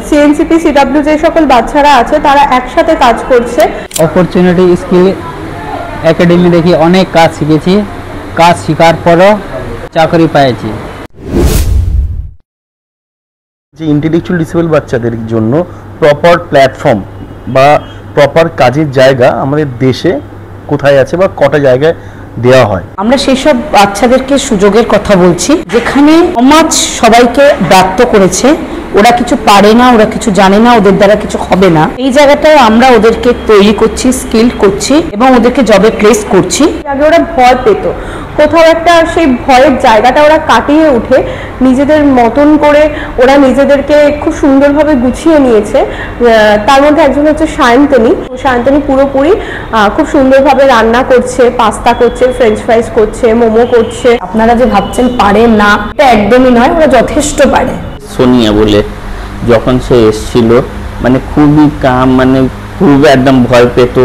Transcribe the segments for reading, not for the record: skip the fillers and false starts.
সিএনসিপি CW যে সকল বাচ্চারা আছে তারা একসাথে কাজ করছে। অপরচুনিটি স্কিল একাডেমি দেখি অনেক কাজ শিখেছি, কাজ শেখার পরও চাকরি পেয়েছি। যে ইন্টেলেকচুয়াল ডিসেবল বাচ্চাদের জন্য প্রপার প্ল্যাটফর্ম বা প্রপার কাজের জায়গা আমাদের দেশে কোথায় আছে বা কটা জায়গায় দেওয়া হয়। আমরা সেই সব বাচ্চাদেরকে সুযোগের কথা বলছি যেখানে সমাজ সবাইকে ব্যর্থ করেছে, ওরা কিছু পারে না, ওরা কিছু জানে না, ওদের দ্বারা কিছু হবে না। এই জায়গাটায় আমরা ওদেরকে তৈরি করছি, স্কিল করছি এবং ওদেরকে জবে প্লেস করছি। আগে ওরা ভয় পেত, কোথাও একটা সেই ভয়ের জায়গাটা ওরা কাটিয়ে উঠে নিজেদের মতন করে ওরা নিজেদেরকে খুব সুন্দরভাবে গুছিয়ে নিয়েছে। তার মধ্যে একজন হচ্ছে সায়ন্তনী। সায়ন্তনী পুরোপুরি খুব সুন্দরভাবে রান্না করছে, পাস্তা করছে, ফ্রেঞ্চ ফ্রাইজ করছে, মোমো করছে। আপনারা যে ভাবছেন পারে না, এটা একদমই নয়, ওরা যথেষ্ট পারে। সোনিয়া বলে যখন সে এসেছিল মানে খুবই কাম, মানে খুব একদম ভয় পেত,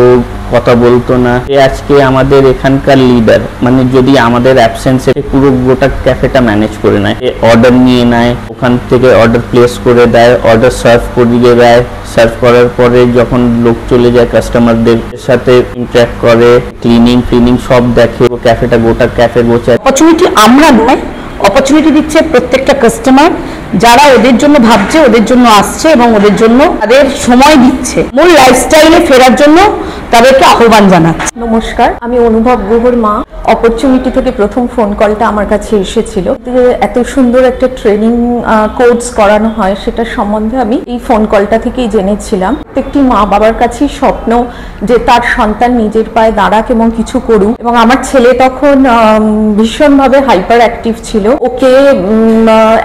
কথা বলতো না। আজকে আমাদের এখানকার লিডার, মানে যদি আমাদের অ্যাবসেন্সে পুরো গোটা ক্যাফেটা ম্যানেজ করে নেয়, অর্ডার নিয়ে নেয়, ওখান থেকে অর্ডার প্লেস করে দেয়, অর্ডার সার্ভ করিয়ে দেয়, সার্ভ করার পরে যখন লোক চলে যায় কাস্টমারদের সাথে ইন্টারঅ্যাক্ট করে, ক্লিনিং সব দেখে, ও ক্যাফেটা গোটা ক্যাফে গোছায়। অপরচুনিটি আমরা নয়, অপরচুনিটি দিচ্ছে প্রত্যেকটা কাস্টমার যারা ওদের জন্য ভাবছে, ওদের জন্য আসছে এবং ওদের জন্য তাদের সময় দিচ্ছে, মূল লাইফস্টাইলে ফেরার জন্য তাদেরকে আহ্বান জানাচ্ছে। নমস্কার, আমি অনুভব গুহর মা। অপরচুনিটি থেকে প্রথম ফোন কলটা আমার কাছে এসেছিল যে এত সুন্দর একটা ট্রেনিং কোর্স করানো হয়, সেটার সম্বন্ধে আমি এই ফোন কলটা থেকেই জেনেছিলাম। প্রত্যেকটি মা বাবার কাছেই স্বপ্ন যে তার সন্তান নিজের পায়ে দাঁড়াক এবং কিছু করুক। এবং আমার ছেলে তখন ভীষণভাবে হাইপার অ্যাক্টিভ ছিল, ওকে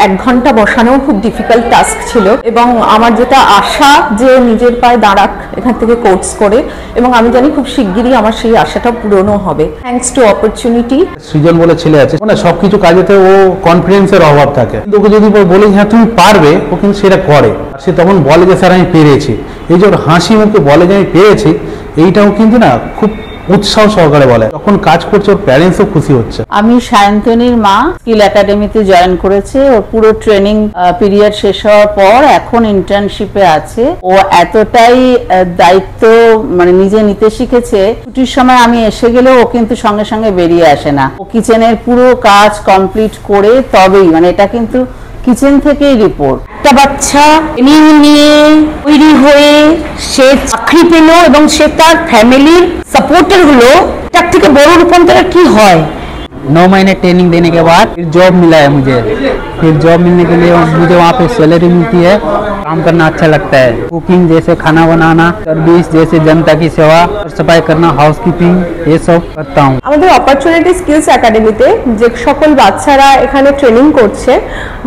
1 ঘন্টা বসানো খুব ডিফিকাল্ট টাস্ক ছিল। এবং আমার যেটা আশা যে নিজের পায়ে দাঁড়াক এখান থেকে কোর্স করে, এবং আমি জানি খুব শিগগিরই আমার সেই আশাটা পূরণও হবে। Thanks to opportunity. সৃজন বলে ছেলে আছে, মানে সবকিছু কাজেতে ও কনফিডেন্সের অভাব থাকে, কিন্তু ওকে যদি বলি হ্যাঁ তুমি পারবে, ও কিন্তু সেটা করে। সে তখন বলে যে স্যার আমি পেরেছি। এই যে ওর হাসি মুখে বলে যে আমি পেরেছি, এইটাও কিন্তু না খুব উৎসাহ সহকারে বলে। যখন কাজ করছে ওর প্যারেন্টসও খুশি হচ্ছে। আমি সায়ন্তনীর মা, স্কিল একাডেমিতে জয়েন করেছে। ওর পুরো ট্রেনিং পিরিয়ড শেষ হওয়ার পর এখন ইন্টার্নশিপে আছে। ও এতটাই দায়িত্ব মানে নিজে নিতে শিখেছে, ছুটির সময় আমি এসে গেলেও ও কিন্তু সঙ্গে সঙ্গে বেরিয়ে আসে না। ও কিচেনের পুরো কাজ কমপ্লিট করে তবেই, মানে এটা কিন্তু কিচেন থেকেই রিপোর্ট। একটা বাচ্চা নিয়ে তৈরি হয়ে সে চাকরি পেল এবং সে তার ফ্যামিলির সাপোর্টার হলো, তার থেকে বড় রূপান্তর কি হয়। 9 महीने ट्रेनिंग देने के बाद फिर जॉब मिला है मुझे। फिर जॉब मिलने के लिए मुझे वहाँ पे सैलरी मिलती है, काम करना अच्छा लगता है। कुकिंग जैसे खाना बनाना, सर्विस जैसे जनता की सेवा, सफाई करना, हाउसकीपिंग, ये सब करता हूँ। আমাদের অপরচুনিটি স্কিলস একাডেমিতে যে সকল বাচ্চারা এখানে ট্রেনিং করছে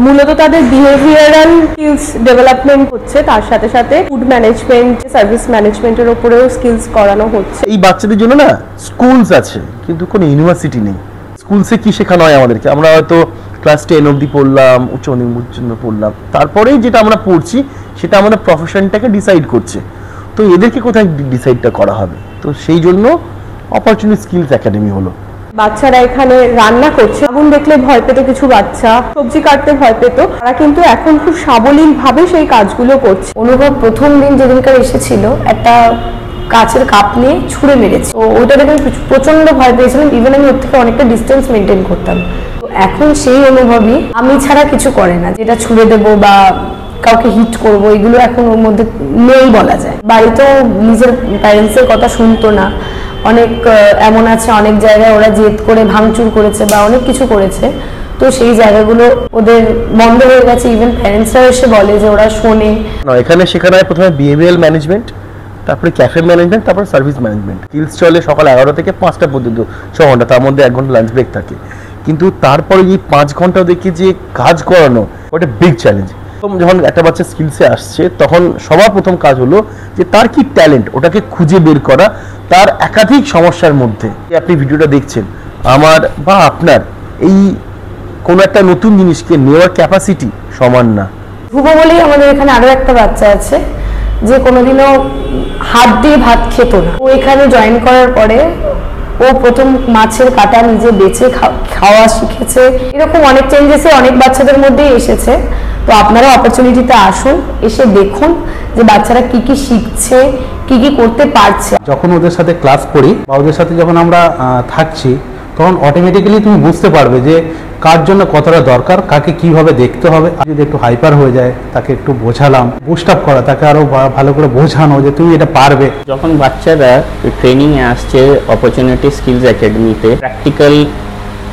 মূলত তাদের বিহেভিয়ারাল স্কিলস ডেভেলপমেন্ট হচ্ছে, তার সাথে সাথে ফুড ম্যানেজমেন্ট, সার্ভিস ম্যানেজমেন্টের উপরেও স্কিলস করানো হচ্ছে। এই বাচ্চাদের জন্য না স্কুলস আছে কিন্তু কোনো ইউনিভার্সিটি নেই। স্কুলসে কি শেখানো হয় আমাদেরকে? আমরা হয়তো ক্লাস 10 অবধি পড়লাম, উচ্চ মাধ্যমিক পর্যন্ত পড়লাম, তারপরেই যেটা আমরা পড়ছি সেটা আমাদের প্রফেশনটাকে ডিসাইড করছে। তো এদেরকে কোথায় ডিসাইডটা করা হবে? তো সেই জন্য অপরচুনিটি স্কিলস একাডেমি হলো। বাচ্চারা এখানে রান্না করছে, আগুন দেখলে ভয় পেত কিছু বাচ্চা, সবজি কাটতে ভয় পেত, তারা কিন্তু এখন খুব সাবলীল ভাবে সেই কাজগুলো করছে। অনুভব প্রথম দিন যেদিনকার এসেছিল একটা কাচের কাপ নিয়ে ছুঁড়ে মেরেছে, তো ওইটা দেখে প্রচন্ড ভয় পেয়েছিলাম। ইভেন আমি ওর থেকে অনেকটা ডিস্টেন্স মেনটেন করতাম। তো এখন সেই অনুভবই আমি ছাড়া কিছু করে না, যেটা ছুঁড়ে দেবো বা কাউকে হিট করবো, এগুলো এখন ওর মধ্যে নেই বলা যায়। বাড়িতেও নিজের প্যারেন্টসের কথা শুনতো না। অনেক এমন আছে, অনেক জায়গায় ওরা জেদ করে ভাঙচুর করেছে বা অনেক কিছু করেছে, তো সেই জায়গাগুলো ওদের বন্ধ হয়ে গেছে। ইভেন প্যারেন্টসরাও এসে বলে যে ওরা শোনে না। এখানে শেখানো হয় প্রথমে বিহেভিয়ারাল ম্যানেজমেন্ট, তারপরে ক্যাফে ম্যানেজমেন্ট, তারপরে সার্ভিস ম্যানেজমেন্ট। স্কিলস চলে সকাল 11 থেকে 5টা পর্যন্ত, 6 ঘন্টা, তার মধ্যে 1 ঘন্টা লাঞ্চ ব্রেক থাকে। কিন্তু তারপরে এই 5 ঘন্টা দেখে যে কাজ করানো ওটা বিগ চ্যালেঞ্জ। যখন একটা বাচ্চা স্কিলসে আসছে তখন সবার প্রথম কাজ হলো যে তার কি ট্যালেন্ট ওটাকে খুঁজে বের করা। তার একাধিক সমস্যার মধ্যে আপনি ভিডিওটা দেখছেন, আমার বা আপনার এই কোনো একটা নতুন জিনিসকে নেওয়ার ক্যাপাসিটি সমান না। ধ্রুব বলেই আমাদের এখানে আরো একটা বাচ্চা আছে যে কোনোদিনও হাত দিয়ে ভাত খেত না। ও এখানে জয়েন করার পরে ও ও প্রথম মাছের কাটা নিজে বেছে খাওয়া শিখেছে। এরকম অনেক চেঞ্জেস অনেক বাচ্চাদের মধ্যেই এসেছে। তো আপনারা অপরচুনিটিতে আসুন, এসে দেখুন যে বাচ্চারা কি কি শিখছে, কি কি করতে পারছে। যখন ওদের সাথে ক্লাস করি বা ওদের সাথে যখন আমরা থাকছি, তখন অটোমেটিক্যালি তুমি বুঝতে পারবে যে কার জন্য কতটা দরকার, কাকে কিভাবে দেখতে হবে। যদি একটু হাইপার হয়ে যায় তাকে একটু বোঝালাম, বুস্ট আপ করা, তাকে আরো ভালো করে বোঝানো যে তুমি এটা পারবে। যখন বাচ্চারা ট্রেনিংয়ে আসছে অপরচুনিটি স্কিলস একাডেমিতে, প্র্যাকটিক্যাল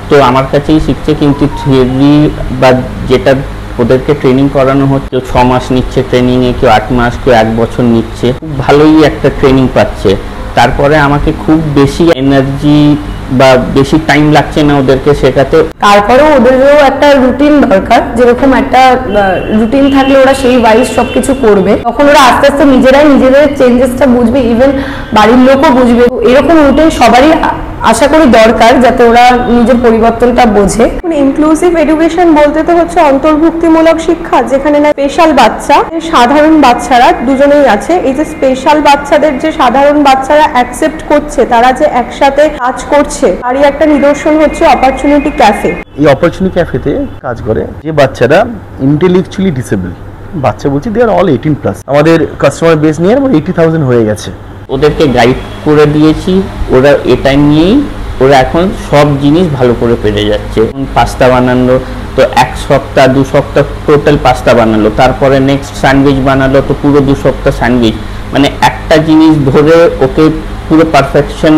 তো আমার কাছেই শিখছে, কিন্তু থিওরি বা যেটা ওদেরকে ট্রেনিং করানো হচ্ছে, 6 মাস নিচ্ছে ট্রেনিংয়ে, কেউ 8 মাস, কেউ 1 বছর নিচ্ছে, খুব ভালোই একটা ট্রেনিং পাচ্ছে। তারপরে আমাকে খুব বেশি এনার্জি বা বেশি টাইম লাগছে না ওদেরকে শেখাতে। তারপরেও ওদেরও একটা রুটিন দরকার, যেরকম একটা রুটিন থাকলে ওরা সেই ওয়াইজ সবকিছু করবে, তখন ওরা আস্তে আস্তে নিজেরাই নিজেদের চেঞ্জেসটা বুঝবে, ইভেন বাড়ির লোকও বুঝবে। এরকম রুটিন সবারই আশা করি দরকার, যাতে ওরা নিজের পরিবর্তনটা বোঝে। ইনক্লুসিভ এডুকেশন বলতে তো হচ্ছে অন্তর্ভুক্তিমূলক শিক্ষা, যেখানে না স্পেশাল বাচ্চা, সাধারণ বাচ্চারা দুজনেই আছে। এই যে স্পেশাল বাচ্চাদের যে সাধারণ বাচ্চারা অ্যাকসেপ্ট করছে, তারা যে একসাথে কাজ করছে, তারই একটা নিদর্শন হচ্ছে অপরচুনিটি ক্যাফে। এই অপরচুনিটি ক্যাফেতে কাজ করে যে বাচ্চারা ইন্টেলেকচুয়ালি ডিসেবল, বাচ্চা বলছি দে আর অল 18+। আমাদের কাস্টমার বেস নিয়ে 80,000 হয়ে গেছে। ওদেরকে গাইড করে দিয়েছি, ওরা এটা নিয়েই ওরা এখন সব জিনিস ভালো করে পেরে যাচ্ছে। পাস্তা বানালো তো 1 সপ্তাহ 2 সপ্তাহ টোটাল পাস্তা বানালো, তারপরে নেক্সট স্যান্ডউইচ বানালো তো পুরো 2 সপ্তাহ স্যান্ডউইচ, মানে একটা জিনিস ধরে ওকে পুরো পারফেকশন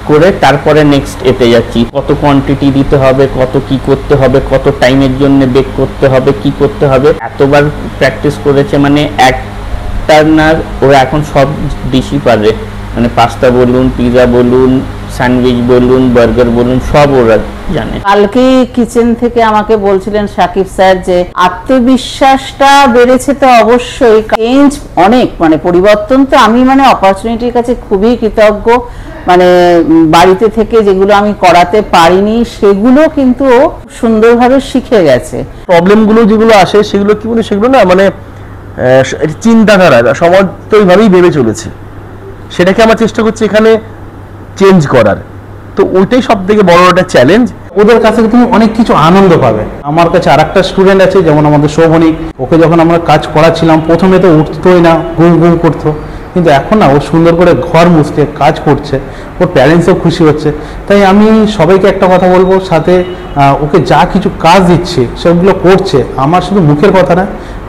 করে তারপরে নেক্সট এতে যাচ্ছি। কত কোয়ান্টিটি দিতে হবে, কত কি করতে হবে, কত টাইমের জন্য বেক করতে হবে, কি করতে হবে, এতবার প্র্যাকটিস করেছে, মানে একটা না ওরা এখন সব ডিশই পারে, মানে পাস্তা বলুন, পিৎজা বলুন, স্যান্ডউইচ বলুন, বার্গার বলুন, সব ওরা জানে। কালকে কিচেন থেকে আমাকে বলছিলেন সাকিব স্যার যে আত্মবিশ্বাসটা বেড়েছে, তো অবশ্যই চেঞ্জ অনেক, মানে পরিবর্তন তো আমি মানে অপরচুনিটির কাছে খুবই কৃতজ্ঞ। মানে বাড়িতে থেকে যেগুলো আমি করাতে পারিনি সেগুলো কিন্তু সুন্দরভাবে শিখে গেছে। প্রবলেমগুলো যেগুলো আসে সেগুলো কি বলে, সেগুলো না মানে চিন্তাধারা, সমাজ তো এইভাবেই ভেবে চলেছে, সেটাকে আমার চেষ্টা করছি এখানে চেঞ্জ করার। তো ওইটাই সব থেকে বড় একটা চ্যালেঞ্জ। ওদের কাছে তুমি অনেক কিছু আনন্দ পাবে। আমার কাছে আরেকটা স্টুডেন্ট আছে, যেমন আমাদের শোভনী, ওকে যখন আমরা কাজ করাচ্ছিলাম প্রথমে তো উঠতোই না, ঘুম ঘুম করতো, কিন্তু এখন না ও সুন্দর করে ঘর মুছতে কাজ করছে, ওর প্যারেন্টসও খুশি হচ্ছে। তাই আমি সবাইকে একটা কথা বলবো, সাথে ওকে যা কিছু কাজ দিচ্ছে সেগুলো করছে। আমার শুধু মুখের কথা না,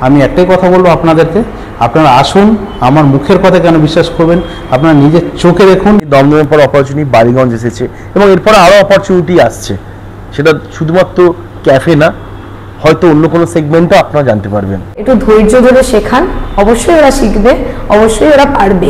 আমি একটাই কথা বলবো আপনাদেরকে, আপনারা আসুন, আমার মুখের কথা কেন বিশ্বাস করবেন, আপনারা নিজের চোখে দেখুন। দমদমের পর অপরচুনিটি বালিগঞ্জ এসেছে এবং এরপরে আরও অপরচুনিটি আসছে। সেটা শুধুমাত্র ক্যাফে না, হয়তো অন্য কোনো সেগমেন্টও আপনারা জানতে পারবেন। একটু ধৈর্য ধরে শেখান, অবশ্যই ওরা শিখবে, অবশ্যই ওরা পারবে।